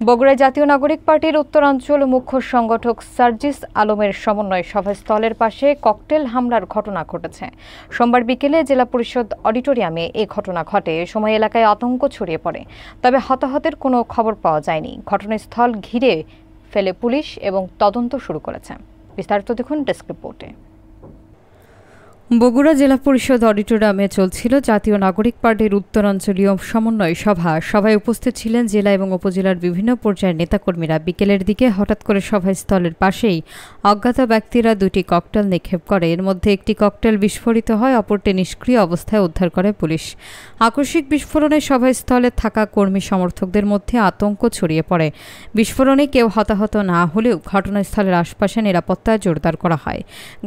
বগুড়ায় জাতীয় নাগরিক পার্টির উত্তরাঞ্চল মুখ্য সংগঠক সার্জিস আলমের সমন্বয় সভাস্থলের পাশে ককটেল হামলার ঘটনা ঘটেছে। সোমবার বিকেলে জেলা পরিষদ অডিটোরিয়ামে এই ঘটনা ঘটে। এ সময় এলাকায় আতঙ্ক ছড়িয়ে পড়ে, তবে হতাহতের কোনো খবর পাওয়া যায়নি। ঘটনাস্থল ঘিরে ফেলে পুলিশ এবং তদন্ত শুরু করেছে। বিস্তারিত দেখুন ডেস্ক রিপোর্টে। বগুড়া জেলা পরিষদ অডিটোরিয়ামে চলছিল জাতীয় নাগরিক পার্টির উত্তরাঞ্চলীয় সমন্বয় সভায় উপস্থিত ছিলেন জেলা এবং উপজেলার বিভিন্ন পর্যায়ের নেতাকর্মীরা। বিকেলের দিকে হঠাৎ করে সভাস্থলের পাশেই অজ্ঞাত ব্যক্তিরা দুটি ককটেল নিক্ষেপ করে। এর মধ্যে একটি ককটেল বিস্ফোরিত হয়, অপরটি নিষ্ক্রিয় অবস্থায় উদ্ধার করে পুলিশ। আকস্মিক বিস্ফোরণে সভাস্থলে থাকা কর্মী সমর্থকদের মধ্যে আতঙ্ক ছড়িয়ে পড়ে। বিস্ফোরণে কেউ হতাহত না হলেও ঘটনাস্থলের আশপাশে নিরাপত্তা জোরদার করা হয়।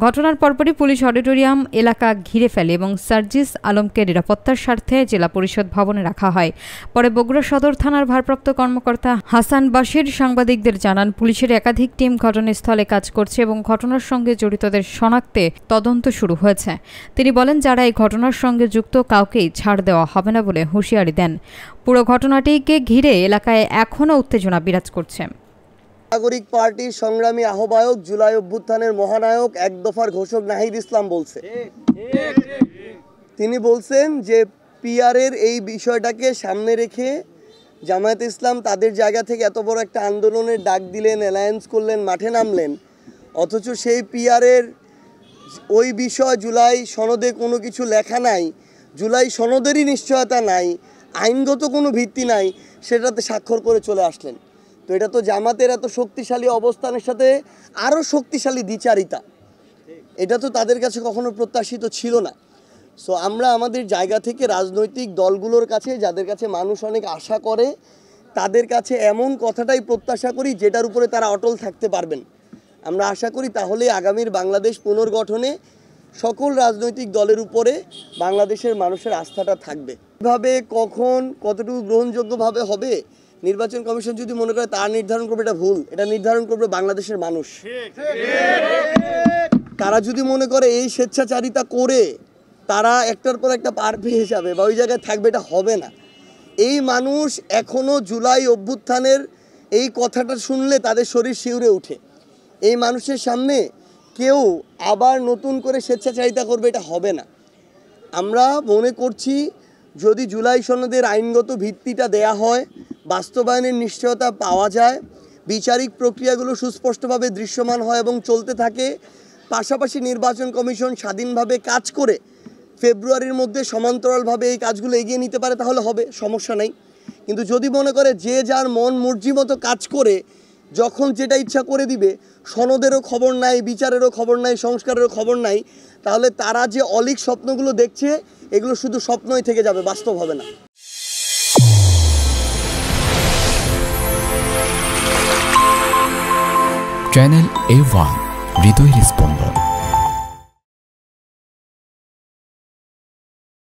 ঘটনার পরপরই পুলিশ অডিটোরিয়াম এলাকা ঘিরে ফেলে এবং সার্জিস আলমকে নিরাপত্তার স্বার্থে জেলা পরিষদ ভবনে রাখা হয়। পরে বগুড়া সদর থানার ভারপ্রাপ্ত কর্মকর্তা হাসান বাশির সাংবাদিকদের জানান, পুলিশের একাধিক টিম ঘটনাস্থলে কাজ করছে এবং ঘটনার সঙ্গে জড়িতদের শনাক্তে তদন্ত শুরু হয়েছে। তিনি বলেন, যারা এই ঘটনার সঙ্গে যুক্ত কাউকেই ছাড় দেওয়া হবে না বলে হুঁশিয়ারি দেন। পুরো ঘটনাটিকে ঘিরে এলাকায় এখনও উত্তেজনা বিরাজ করছে। নাগরিক পার্টির সংগ্রামী আহ্বায়ক, জুলাই অভ্যুত্থানের মহানায়ক, এক দফার ঘোষক নাহিদ ইসলাম বলছে, তিনি বলছেন যে পিআরের এই বিষয়টাকে সামনে রেখে জামায়াতে ইসলাম তাদের জায়গা থেকে এত বড় একটা আন্দোলনের ডাক দিলেন, অ্যালায়েন্স করলেন, মাঠে নামলেন, অথচ সেই পিআরের ওই বিষয় জুলাই সনদে কোনো কিছু লেখা নাই, জুলাই সনদেরই নিশ্চয়তা নাই, আইনগত কোনো ভিত্তি নাই, সেটাতে স্বাক্ষর করে চলে আসলেন। তো এটা তো জামাতের এত শক্তিশালী অবস্থানের সাথে আরও শক্তিশালী দ্বিচারিতা, এটা তো তাদের কাছে কখনো প্রত্যাশিত ছিল না। সো আমরা আমাদের জায়গা থেকে রাজনৈতিক দলগুলোর কাছে, যাদের কাছে মানুষ অনেক আশা করে, তাদের কাছে এমন কথাটাই প্রত্যাশা করি যেটার উপরে তারা অটল থাকতে পারবেন। আমরা আশা করি তাহলে আগামীর বাংলাদেশ পুনর্গঠনে সকল রাজনৈতিক দলের উপরে বাংলাদেশের মানুষের আস্থাটা থাকবে। কিভাবে, কখন, কতটুকু গ্রহণযোগ্যভাবে হবে, নির্বাচন কমিশন যদি মনে করে তার নির্ধারণ করবে, এটা ভুল। এটা নির্ধারণ করবে বাংলাদেশের মানুষ। তারা যদি মনে করে এই স্বেচ্ছাচারিতা করে তারা একটার পর একটা পার পেয়ে যাবে বা ওই জায়গায় থাকবে, এটা হবে না। এই মানুষ এখনো জুলাই অভ্যুত্থানের এই কথাটা শুনলে তাদের শরীর শিউরে ওঠে। এই মানুষের সামনে কেউ আবার নতুন করে স্বেচ্ছাচারিতা করবে, এটা হবে না। আমরা মনে করছি যদি জুলাই সনদের আইনগত ভিত্তিটা দেয়া হয়, বাস্তবায়নের নিশ্চয়তা পাওয়া যায়, বিচারিক প্রক্রিয়াগুলো সুস্পষ্টভাবে দৃশ্যমান হয় এবং চলতে থাকে, পাশাপাশি নির্বাচন কমিশন স্বাধীনভাবে কাজ করে ফেব্রুয়ারির মধ্যে সমান্তরালভাবে এই কাজগুলো এগিয়ে নিতে পারে, তাহলে হবে, সমস্যা নেই। কিন্তু যদি মনে করে যে যার মন মর্জি মতো কাজ করে যখন যেটা ইচ্ছা করে দিবে, সনদেরও খবর নাই, বিচারেরও খবর নাই, সংস্কারেরও খবর নাই, তাহলে তারা যে অলীক স্বপ্নগুলো দেখছে এগুলো শুধু স্বপ্নই থেকে যাবে, বাস্তব হবে না। চ্যানেল A1 হৃদয়ের স্পন্দন।